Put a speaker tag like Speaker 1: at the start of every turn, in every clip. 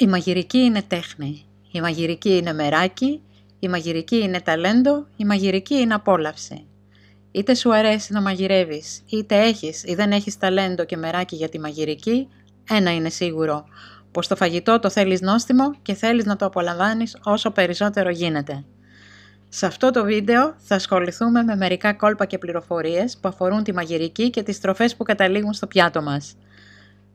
Speaker 1: Η μαγειρική είναι τέχνη, η μαγειρική είναι μεράκι, η μαγειρική είναι ταλέντο, η μαγειρική είναι απόλαυση. Είτε σου αρέσει να μαγειρεύεις, είτε έχεις ή δεν έχεις ταλέντο και μεράκι για τη μαγειρική, ένα είναι σίγουρο, πως το φαγητό το θέλεις νόστιμο και θέλεις να το απολαμβάνεις όσο περισσότερο γίνεται. Σε αυτό το βίντεο θα ασχοληθούμε με μερικά κόλπα και πληροφορίες που αφορούν τη μαγειρική και τις τροφές που καταλήγουν στο πιάτο μας.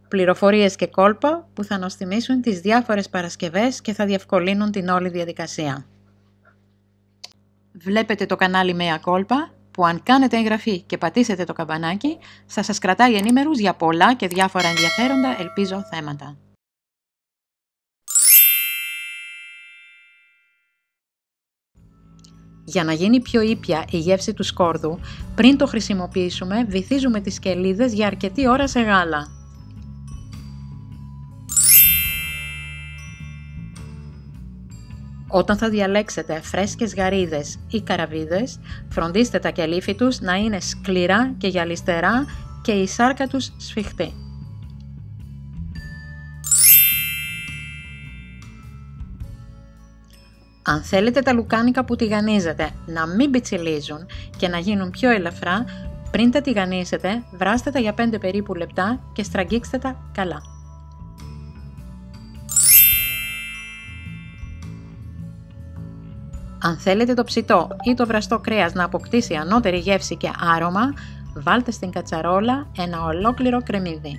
Speaker 1: Πληροφορίες και κόλπα που θα νοστιμήσουν τις διάφορες παρασκευές και θα διευκολύνουν την όλη διαδικασία. Βλέπετε το κανάλι Μέα Κόλπα που αν κάνετε εγγραφή και πατήσετε το καμπανάκι θα σας κρατάει ενήμερους για πολλά και διάφορα ενδιαφέροντα ελπίζω θέματα. Για να γίνει πιο ήπια η γεύση του σκόρδου, πριν το χρησιμοποιήσουμε βυθίζουμε τις κελίδες για αρκετή ώρα σε γάλα. Όταν θα διαλέξετε φρέσκες γαρίδες ή καραβίδες, φροντίστε τα κελύφη τους να είναι σκληρά και γυαλιστερά και η σάρκα τους σφιχτή. Αν θέλετε τα λουκάνικα που τηγανίζετε να μην πιτσιλίζουν και να γίνουν πιο ελαφρά, πριν τα τηγανίσετε, βράστε τα για 5 περίπου λεπτά και στραγγίξτε τα καλά. Αν θέλετε το ψητό ή το βραστό κρέας να αποκτήσει ανώτερη γεύση και άρωμα, βάλτε στην κατσαρόλα ένα ολόκληρο κρεμμύδι.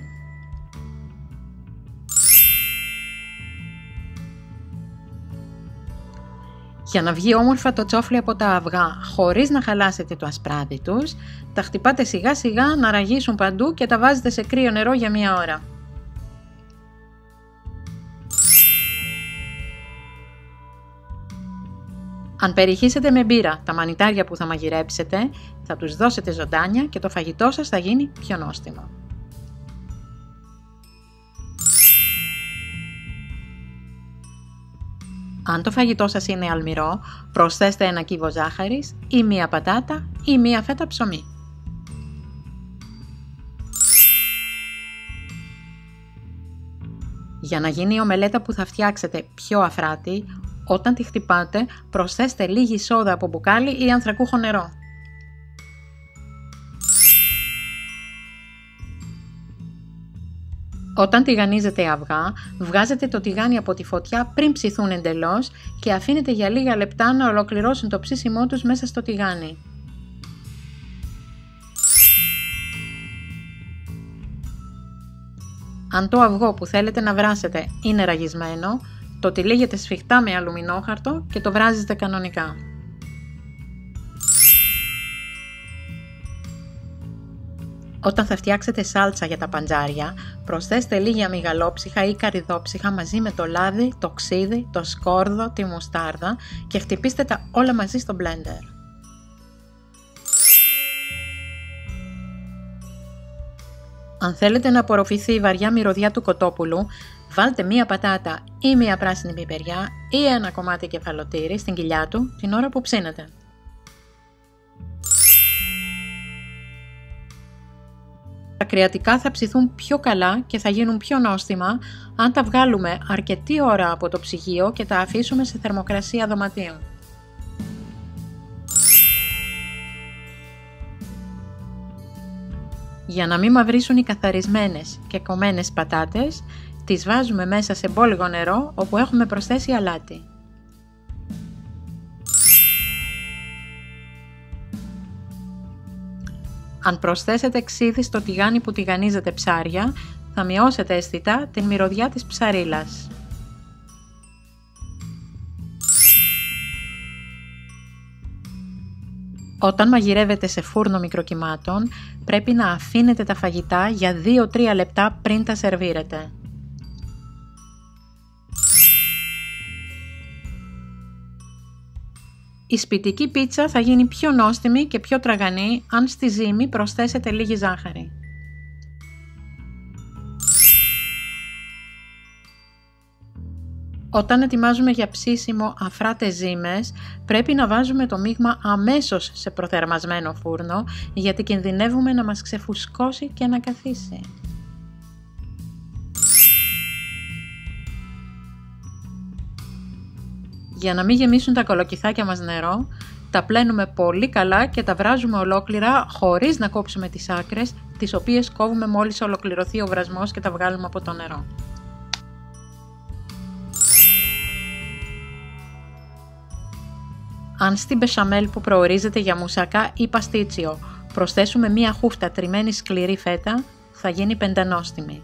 Speaker 1: Για να βγει όμορφα το τσόφλι από τα αυγά χωρίς να χαλάσετε το ασπράδι τους, τα χτυπάτε σιγά σιγά να ραγίσουν παντού και τα βάζετε σε κρύο νερό για 1 ώρα. Αν περιχύσετε με μπύρα τα μανιτάρια που θα μαγειρέψετε, θα τους δώσετε ζωντάνια και το φαγητό σας θα γίνει πιο νόστιμο. Αν το φαγητό σας είναι αλμυρό, προσθέστε 1 κύβο ζάχαρης ή 1 πατάτα ή 1 φέτα ψωμί. Για να γίνει η ομελέτα που θα φτιάξετε πιο αφράτη, όταν τη χτυπάτε, προσθέστε λίγη σόδα από μπουκάλι ή ανθρακούχο νερό. Όταν τηγανίζετε αυγά, βγάζετε το τηγάνι από τη φωτιά πριν ψηθούν εντελώς και αφήνετε για λίγα λεπτά να ολοκληρώσουν το ψήσιμό τους μέσα στο τηγάνι. Αν το αυγό που θέλετε να βράσετε είναι ραγισμένο, το τυλίγετε σφιχτά με αλουμινόχαρτο και το βράζετε κανονικά. Όταν θα φτιάξετε σάλτσα για τα παντζάρια, προσθέστε λίγη αμυγαλόψυχα ή καρυδόψυχα μαζί με το λάδι, το ξύδι, το σκόρδο, τη μουστάρδα και χτυπήστε τα όλα μαζί στο μπλέντερ. Αν θέλετε να απορροφηθεί η βαριά μυρωδιά του κοτόπουλου, βάλτε 1 πατάτα ή 1 πράσινη πιπεριά ή 1 κομμάτι κεφαλοτήρι στην κοιλιά του την ώρα που ψήνετε. Τα κρεατικά θα ψηθούν πιο καλά και θα γίνουν πιο νόστιμα αν τα βγάλουμε αρκετή ώρα από το ψυγείο και τα αφήσουμε σε θερμοκρασία δωματίου. Για να μην μαυρίσουν οι καθαρισμένες και κομμένες πατάτες, τις βάζουμε μέσα σε μπόλικο νερό όπου έχουμε προσθέσει αλάτι. Αν προσθέσετε ξύδι στο τηγάνι που τηγανίζετε ψάρια, θα μειώσετε αισθητά την μυρωδιά της ψαρίλας. Όταν μαγειρεύετε σε φούρνο μικροκυμάτων, πρέπει να αφήνετε τα φαγητά για 2-3 λεπτά πριν τα σερβίρετε. Η σπιτική πίτσα θα γίνει πιο νόστιμη και πιο τραγανή αν στη ζύμη προσθέσετε λίγη ζάχαρη. Όταν ετοιμάζουμε για ψήσιμο αφράτες ζύμες, πρέπει να βάζουμε το μείγμα αμέσως σε προθερμασμένο φούρνο, γιατί κινδυνεύουμε να μας ξεφουσκώσει και να καθίσει. Για να μην γεμίσουν τα κολοκυθάκια μας νερό, τα πλένουμε πολύ καλά και τα βράζουμε ολόκληρα χωρίς να κόψουμε τις άκρες, τις οποίες κόβουμε μόλις ολοκληρωθεί ο βρασμός και τα βγάλουμε από το νερό. Αν στην μπεσαμέλ που προορίζεται για μουσακά ή παστίτσιο προσθέσουμε μία χούφτα τριμμένη σκληρή φέτα, θα γίνει πεντανόστιμη.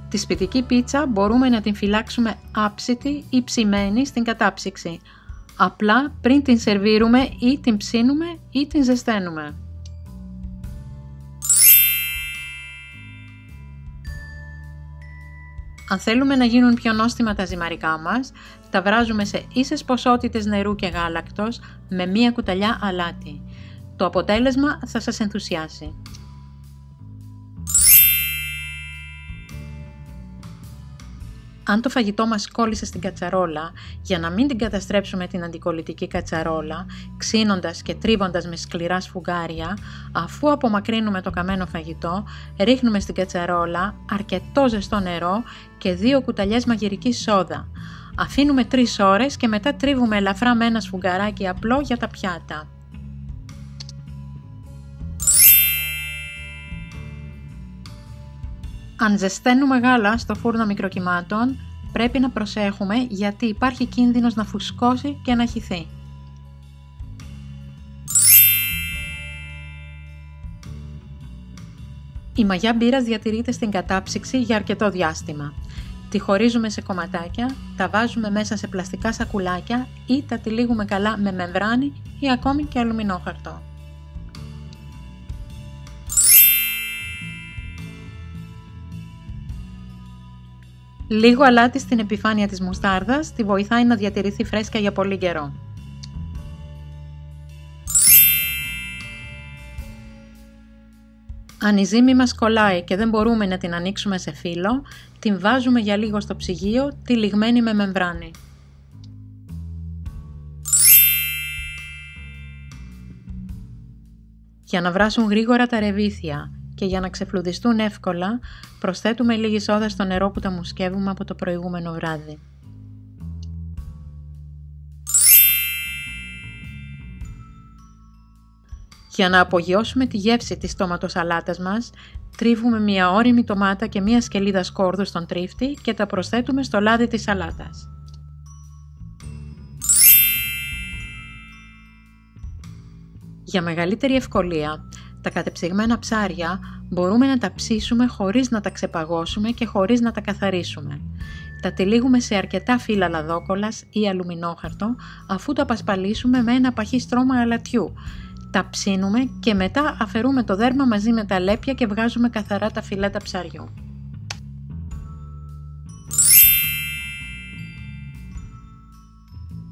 Speaker 1: Τη σπιτική πίτσα μπορούμε να την φυλάξουμε άψητη ή ψημένη στην κατάψυξη, απλά πριν την σερβίρουμε ή την ψήνουμε ή την ζεσταίνουμε. Αν θέλουμε να γίνουν πιο νόστιμα τα ζυμαρικά μας, τα βράζουμε σε ίσες ποσότητες νερού και γάλακτος με μία κουταλιά αλάτι. Το αποτέλεσμα θα σας ενθουσιάσει. Αν το φαγητό μας κόλλησε στην κατσαρόλα, για να μην την καταστρέψουμε την αντικολλητική κατσαρόλα, ξύνοντας και τρίβοντας με σκληρά σφουγγάρια, αφού απομακρύνουμε το καμένο φαγητό, ρίχνουμε στην κατσαρόλα αρκετό ζεστό νερό και 2 κουταλιές μαγειρικής σόδα. Αφήνουμε 3 ώρες και μετά τρίβουμε ελαφρά με ένα σφουγγαράκι απλό για τα πιάτα. Αν ζεσταίνουμε γάλα στο φούρνο μικροκυμάτων, πρέπει να προσέχουμε γιατί υπάρχει κίνδυνος να φουσκώσει και να χυθεί. Η μαγιά μπύρας διατηρείται στην κατάψυξη για αρκετό διάστημα. Τη χωρίζουμε σε κομματάκια, τα βάζουμε μέσα σε πλαστικά σακουλάκια ή τα τυλίγουμε καλά με μεμβράνη ή ακόμη και αλουμινόχαρτο. Λίγο αλάτι στην επιφάνεια της μουστάρδας τη βοηθάει να διατηρηθεί φρέσκια για πολύ καιρό. Αν η ζύμη μας κολλάει και δεν μπορούμε να την ανοίξουμε σε φύλλο, την βάζουμε για λίγο στο ψυγείο, τυλιγμένη με μεμβράνη. Για να βράσουν γρήγορα τα ρεβίθια και για να ξεφλουδιστούν εύκολα, προσθέτουμε λίγη σόδα στο νερό που τα μουσκεύουμε από το προηγούμενο βράδυ. Για να απογειώσουμε τη γεύση της τοματοσαλάτας μας, τρίβουμε μία ώριμη ντομάτα και μία σκελίδα σκόρδου στον τρίφτη και τα προσθέτουμε στο λάδι της σαλάτας. Για μεγαλύτερη ευκολία, τα κατεψυγμένα ψάρια μπορούμε να τα ψήσουμε χωρίς να τα ξεπαγώσουμε και χωρίς να τα καθαρίσουμε. Τα τυλίγουμε σε αρκετά φύλλα λαδόκολλας ή αλουμινόχαρτο, αφού τα πασπαλίσουμε με ένα παχύ στρώμα αλατιού. Τα ψήνουμε και μετά αφαιρούμε το δέρμα μαζί με τα λέπια και βγάζουμε καθαρά τα φιλέτα ψαριού.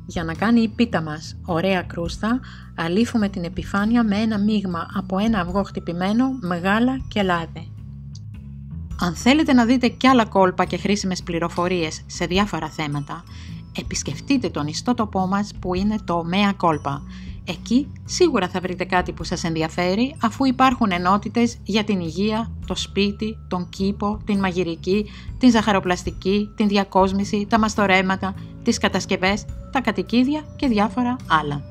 Speaker 1: Για να κάνει η πίτα μας ωραία κρούστα, αλήφουμε την επιφάνεια με ένα μείγμα από ένα αυγό χτυπημένο με γάλα και λάδι. Αν θέλετε να δείτε κι άλλα κόλπα και χρήσιμες πληροφορίες σε διάφορα θέματα, επισκεφτείτε τον ιστότοπό μας που είναι το Mea Culpa. Εκεί σίγουρα θα βρείτε κάτι που σας ενδιαφέρει, αφού υπάρχουν ενότητες για την υγεία, το σπίτι, τον κήπο, την μαγειρική, την ζαχαροπλαστική, την διακόσμηση, τα μαστορέματα, τις κατασκευές, τα κατοικίδια και διάφορα άλλα.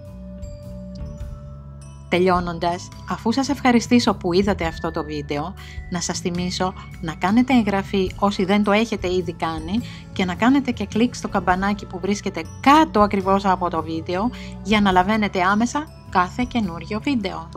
Speaker 1: Τελειώνοντας, αφού σας ευχαριστήσω που είδατε αυτό το βίντεο, να σας θυμίσω να κάνετε εγγραφή όσοι δεν το έχετε ήδη κάνει και να κάνετε και κλικ στο καμπανάκι που βρίσκεται κάτω ακριβώς από το βίντεο για να λαβαίνετε άμεσα κάθε καινούριο βίντεο.